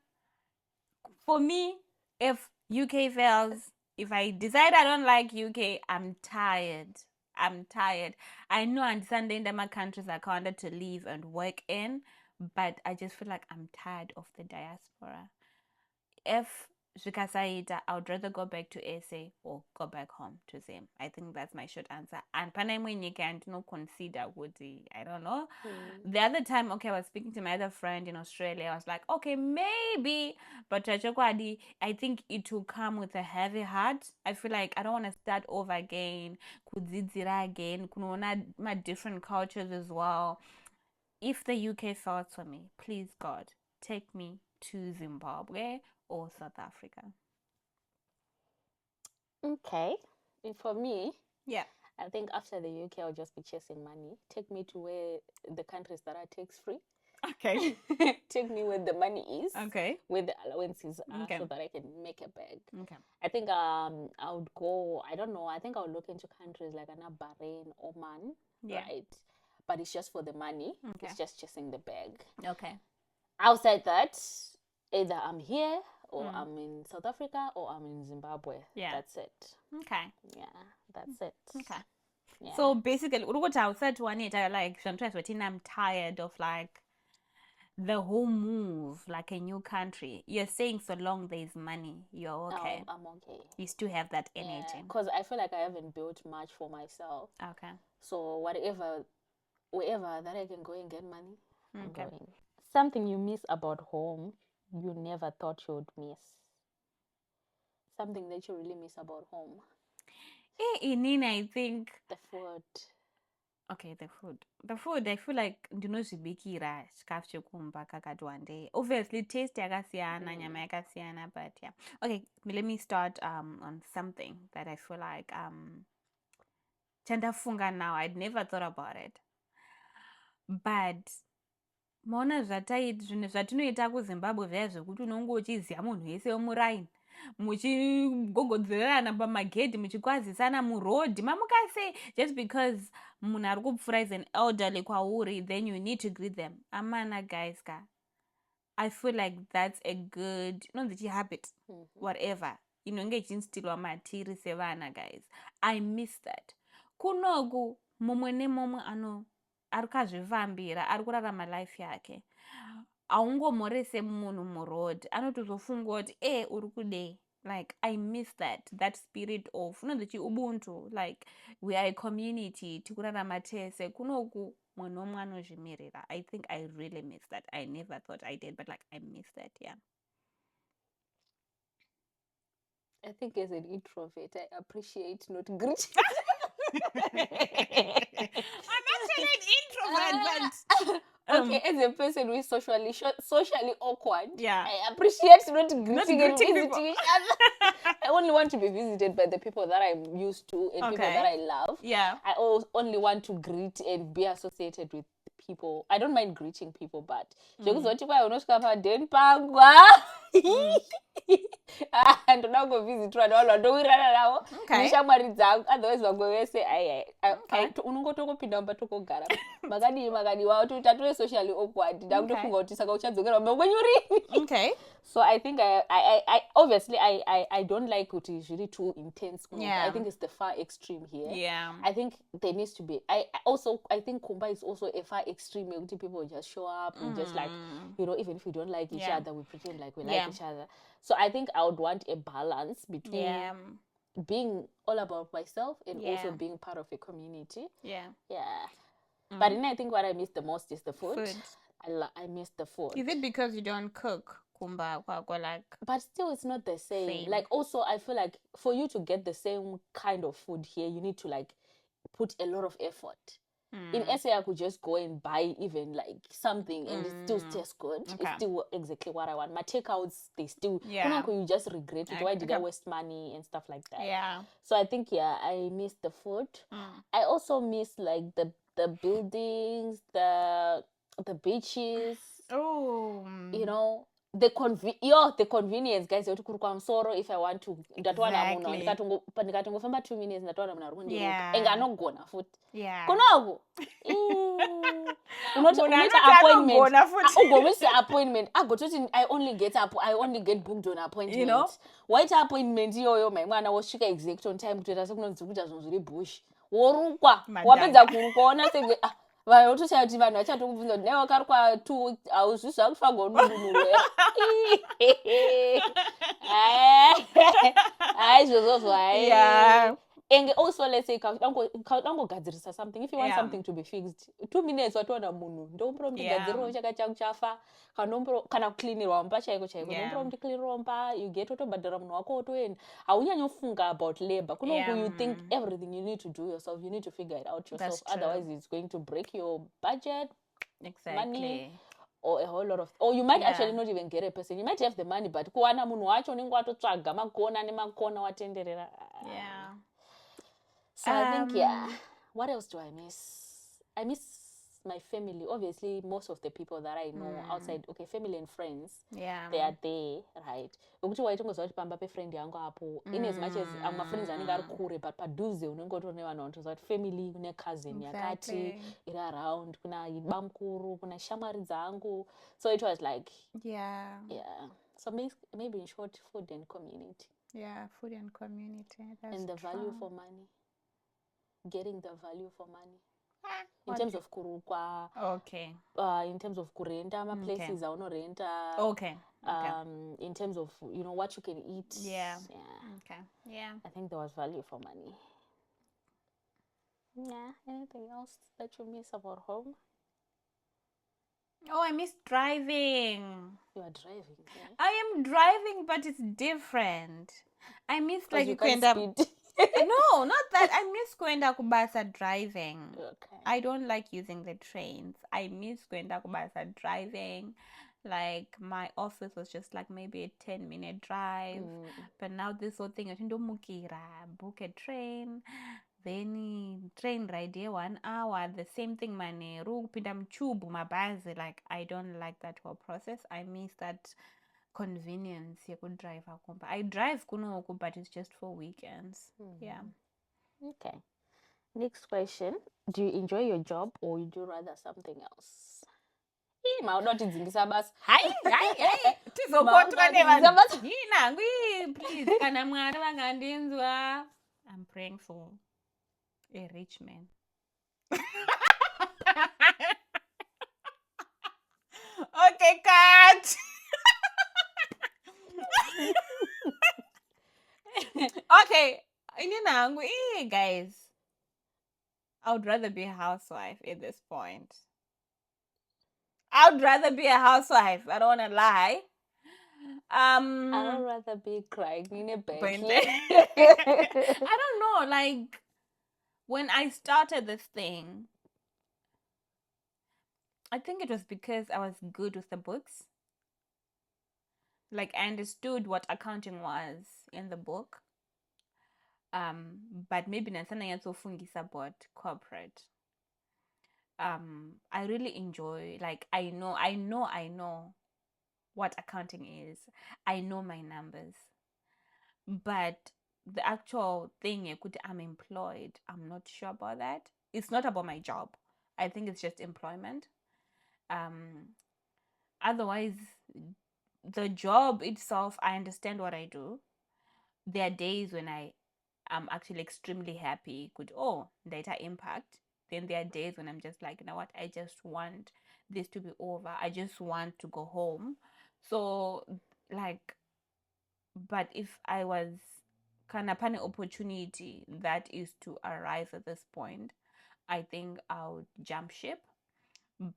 For me, if UK fails, if I decide I don't like UK, I'm tired. I know I understand the my countries are counted to live and work in, but I just feel like I'm tired of the diaspora. If Zikasaita, I would rather go back to SA or go back home to Zim. I think that's my short answer. And Panama, you can't consider Woody. I don't know. The other time, I was speaking to my other friend in Australia. I was like, okay, maybe. But I think it will come with a heavy heart. I feel like I don't want to start over again. Kudzidzira again. Kunoona my different cultures as well. If the UK fails for me, please God, take me to Zimbabwe or South Africa. Okay. And for me, I think after the UK, I'll just be chasing money. Take me to where the countries that are tax-free. Okay. Take me where the money is. Okay. Where the allowances are, so that I can make a bag. Okay. I think I would go, I don't know, I think I would look into countries like Bahrain, Oman, right? But it's just for the money. Okay. It's just chasing the bag. Okay. Outside that, either I'm here or I'm in South Africa or I'm in Zimbabwe. Yeah. That's it. Okay. Yeah, that's it. Okay. Yeah. So basically, outside one like sometimes I'm tired of like the whole move, like a new country. You're saying so long there's money, you're okay. I'm okay. You still have that energy. Because I feel like I haven't built much for myself. Okay. So wherever that I can go and get money, I'm going. Something you miss about home you never thought you would miss. Something that you really miss about home. Nina, I think the food. Okay, the food. I feel like ndinozvibikira chikafu chekumba kakati one day. Obviously, taste yakasiyana, nyama yakasiyana, but yeah. Okay, let me start on something that I feel like chandafunga now. I'd never thought about it, but maona zvinhu zvatinoita kuZimbabwe zviya zvekuti unonge uchiziva munhu wese wemuraini muchigogodzererana pamagedhi muchikwazisana murodhi mamukasei just because munhu ari kupfuura is an elderly kwauri, then you need to greet them. Amana guys ka, I feel like that's a good habit, whatever inonge ichinstilwa matiri sevana guys. I miss that. Kunoku mumwe nemumwe ari kazvifambira, ari kurarama life yake. Haungomhorese munhu muroad, anotozofunga kuti uri kudei. Like, I miss that spirit of, that ubuntu, like, we are a community, tikurarama tese, kunoku munhu nomwe anozvimirira. I think I really miss that. I never thought I did, but like, I miss that, yeah. I think as an introvert, I appreciate not greeting. I'm actually an introvert, but okay, as a person who is socially awkward, yeah, I appreciate not greeting and greeting visiting people. each other. I only want to be visited by the people that I'm used to and people Okay. that I love. Yeah. I only want to greet and be associated with people. I don't mind greeting people, but zvekuzoti kwai unosvika padeni pangwa ndoda kungovhisitirwa nevanhu vandowirirana navo neshamwari dzangu, otherwise vamwe vese unongotongopinda mumba tokogara makadiwa tatove socially awkward. Ndakutofunga kuti saka uchadzokera mumba kwenyu rini. Okay. So I think I obviously I don't like kuti zviri too intense. Yeah. I think it's the far extreme here. Yeah. I think there needs to be I think Kumba is also a far extreme where people just show up and just like, even if we don't like each other, we pretend like we like each other. So I think I would want a balance between being all about myself and also being part of a community. Yeah. But then I think what I miss the most is the food. I miss the food. Is it because you don't cook? Like, but still it's not the same. Like, also I feel like for you to get the same kind of food here, you need to like put a lot of effort. In SA I could just go and buy even like something and it still tastes good. It's still exactly what I want. My takeouts, they still you just regret it. Why did I waste money and stuff like that? Yeah. So I think I miss the food. I also miss like the buildings, the beaches. Oh, the convenience, guys. Sorrow if I want to ndikatongofamba 2 minutes ndatowana munhu ari kundiruka enge anogona futi kunoku unoita appointment ugomisa appointment agototi I only get booked on appointment. Waita appointment iyoyo mai mwana wosvika exact on time kutoita sekunonzi kuita zvinhu zviri bush worukwa wapedza kurukwaona senge vanotoshaya kuti vanhu vachatokubvunza kuti naiwe wakarukwa 2 hauzvizvi zvakufanga unudunurwe hai izvozvozvo hai. And also, let's say, kautangogadzirisa something. If you want something to be fixed, 2 minutes watoona munhu ndombro mtigadziriro chaka changu chafa kana kucleanirwa mumba chaiko ndombro mtiklinirwa mumba, you get wotobhadhara munhu wako wotoenda. Haunyanyofunga about labor. Kunoku you think everything you need to do yourself, you need to figure it out yourself. Otherwise it's going to break your budget, money, or a whole lot of, or you might actually not even get a person. You might have the money, but kuwana munhu wacho unenge watotsvaga makona nemakona watenderera. So I think, what else do I miss? I miss my family. Obviously, most of the people that I know outside, family and friends, they are there, right? Ukuti waitongozva kuti pamba pefriend yangu apo, in as much as my friends anenge ari kure, but padhuze unenge utori nevanhu vanotozva kuti family, kune cousin yakati iri around, kuna bamkuru, kuna shamwari dzangu. So it was like, so maybe in short, food and community. Yeah, food and community. That's and the value for money. Getting the value for money. In terms of kurukwa. In terms of kurenta, places aunorenta. In terms of, what you can eat. I think there was value for money. Anything else that you miss about home? Oh, I miss driving. You are driving. I am driving, but it's different. I miss like you can't speed. No, not that. I miss kwenda kubasa driving. I don't like using the trains. I miss kwenda kubasa driving. Like, my office was just like maybe a 10-minute drive. But now this whole thing, book a train. Then train ride here 1 hour. The same thing, mane. Pinda mchubu mabazi. Like, I don't like that whole process. I miss that convenience. You could drive akumba. I drive kunoku, but it's just for weekends. Okay. Next question. Do you enjoy your job or would you rather something else? Maudotidzingiswa basa. Hai. Tizokotwa nevanhu. Please, kana Mwari vangandinzwa. I'm praying for a rich man. Okay, cut. Okay, guys, I would rather be a housewife at this point. I would rather be a housewife. I don't want to lie. I'd rather be crying in a bed. I don't know. Like, when I started this thing, I think it was because I was good with the books. Like, I understood what accounting was in the book. But maybe nasana about corporate. I really enjoy, like, I know what accounting is. I know my numbers. But the actual thing, I'm employed, I'm not sure about that. It's not about my job. I think it's just employment. Otherwise, the job itself, I understand what I do. There are days when I am actually extremely happy, data impact. Then there are days when I'm just like, you know what, I just want this to be over. I just want to go home. So, like, but if I was kind of an opportunity that is to arrive at this point, I think I would jump ship.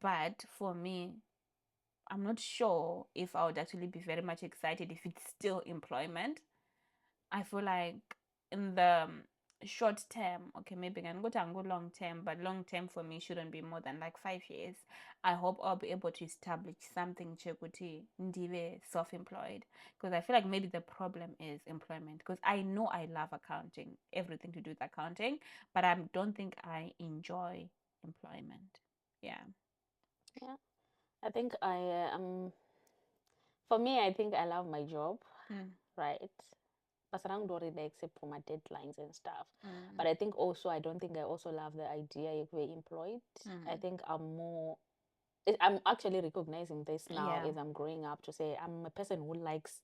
But for me, I'm not sure if I would actually be very much excited if it's still employment. I feel like in the short term, okay, maybe I can go to long term, but long term for me shouldn't be more than like 5 years. I hope I'll be able to establish something chekuti ndive self-employed, because I feel like maybe the problem is employment, because I know I love accounting, everything to do with accounting, but I don't think I enjoy employment. Yeah. I think for me, I think I love my job, right? But I don't really except for my deadlines and stuff. But I think also, I don't think I also love the idea if we're employed. I think I'm actually recognizing this now as I'm growing up, to say I'm a person who likes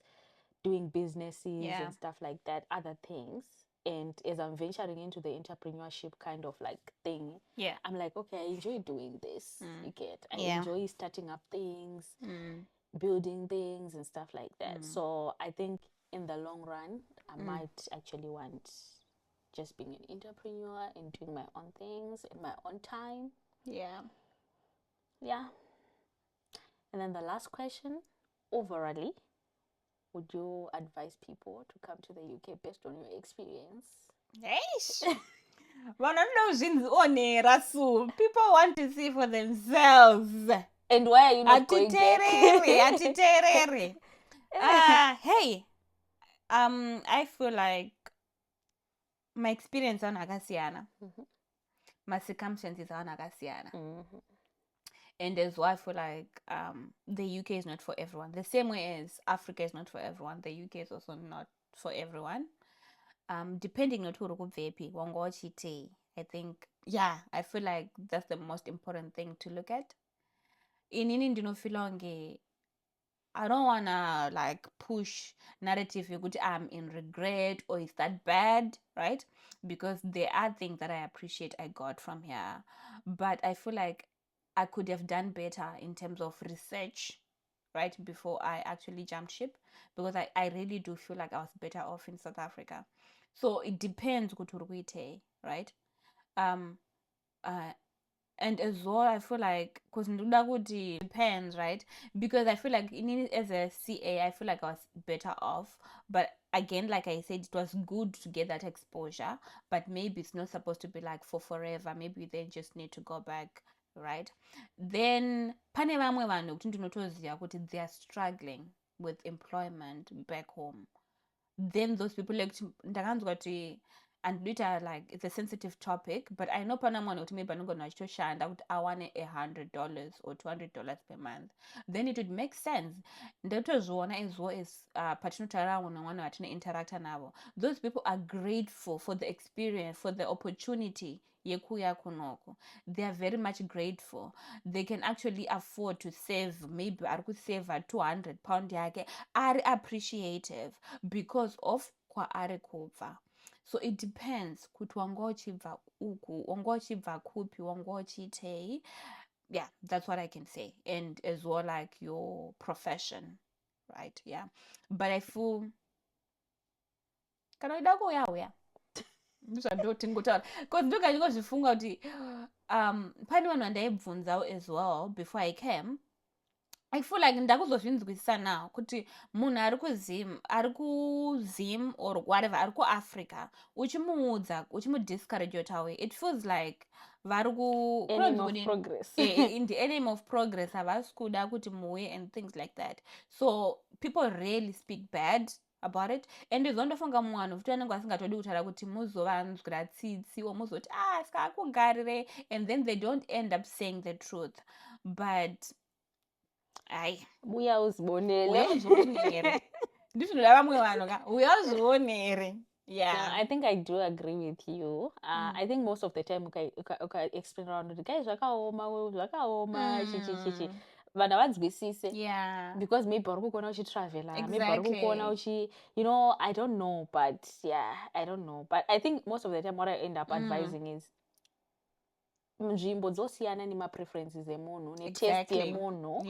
doing businesses and stuff like that, other things. And as I'm venturing into the entrepreneurship kind of like thing, I'm like, okay, I enjoy doing this. You get, I enjoy starting up things, building things and stuff like that. So I think in the long run, I might actually want just being an entrepreneur and doing my own things in my own time. Yeah. And then the last question, overall, would you advise people to come to the UK based on your experience? People want to see for themselves. And why are you not going back? Hey, I feel like my experience on akasiyana, my circumstances on akasiyana, and as well, I feel like the UK is not for everyone. The same way as Africa is not for everyone, the UK is also not for everyone. Depending on who I think, I feel like that's the most important thing to look at. I don't wanna like push narrative I'm in regret or is that bad, right? Because there are things that I appreciate I got from here, but I feel like I could have done better in terms of research, right, before I actually jumped ship, because I really do feel like I was better off in South Africa. So it depends, right? And as well, I feel like, because it depends, right? Because I feel like as a CA, I feel like I was better off. But again, like I said, it was good to get that exposure, but maybe it's not supposed to be like for forever. Maybe they just need to go back, right? Then pane vamwe vanhu kuti ndinotoziva kuti they are struggling with employment back home. Then those people, like, ndakanzwa kuti, and later, like, it's a sensitive topic, but I know pana mwana kuti maybe anogona achitoshanda kuti awane $100 or $200 per month, then it would make sense. Ndotozviona as well as patinotaura nevana vatinointeracta navo, those people are grateful for the experience, for the opportunity yekuya kunoko. They are very much grateful. They can actually afford to save, maybe ari kuseva £200 yake, ari appreciative because of kwaari kubva. So it depends kuti wanga uchibva uku, wanga uchibva kupi, wanga uchiitei. Yeah, that's what I can say. And as well, like, your profession, right? Yeah. But I feel kana uida kuuya ndozvandotingotaura because ndokanyingozvifunga kuti pane vanhu vandaibvunzawo as well before I came. I feel like ndakuzozvinzwisisa now kuti munhu ari kuzim or whatever ari kuafrica uchimuudza uchimudiscourage your tawe, it feels like vari in the enemy of progress havasi kuda kuti muuye and things like that, so people really speak bad about it. And izondofunga mumwe vanhu futi vanenge vasingatodi kutaura kuti muzovanzwira tsitsi or muzoti sikakugarire, and then they don't end up saying the truth. But uya uzvionere ndizvinoda vamwe vanhu uya uzvionere. Yeah, I think I do agree with you. I think most of the time explain around the guys zvakaoma chichi vanhu avanzwisise. Yeah, because maybe vari kukuona uchitravela, maybe vari kukuona uchi, you know, I don't know, but yeah, I don't know, but I think most of the time what I end up advising is nzvimbo dzosiyana nemapreferences emunhu netest yemunhu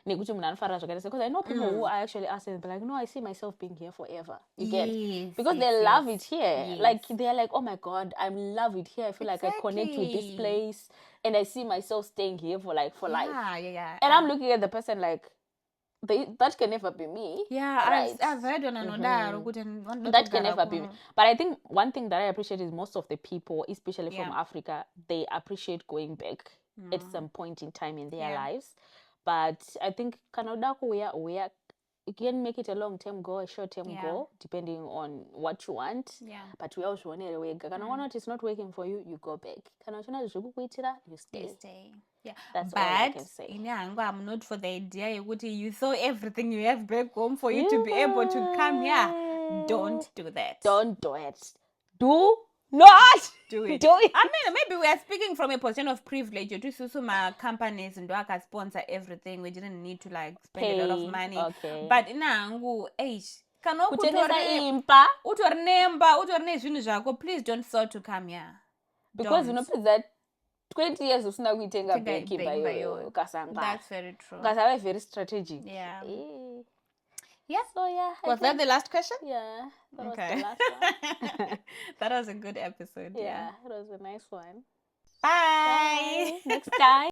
nekuti munhu anofarira zvakaita because I know people who are actually asking and be like, no, I see myself being here forever, you get, because they love it here, like they're like, oh my god, I love it here, I feel like I connect with this place and I see myself staying here for life, and I'm looking at the person like that can never be me. Right? I've heard that can never be me. But I think one thing that I appreciate is most of the people, especially from Africa, they appreciate going back at some point in time in their lives. But I think Kanadaku, you can make it a long-term goal, a short-term goal, depending on what you want. But we also want to it's not working for you, you go back. You stay. That's all I can say. I'm not for the idea you saw everything you have back home for you to be able to come here. Don't do that. Don't do it. Do not do it. Do it. I mean, maybe we are speaking from a position of privilege. My companies and Doaka sponsor everything. We didn't need to like spend a lot of money. Okay. But please don't start to come here. Because you know that 20 years usina kuitenga beki bayo kasanga. That's very true. Kasanga very strategic. Yeah. So yeah. Was that the last question? Yeah. That was the last one. That was a good episode. Yeah, it was a nice one. Bye. Next time.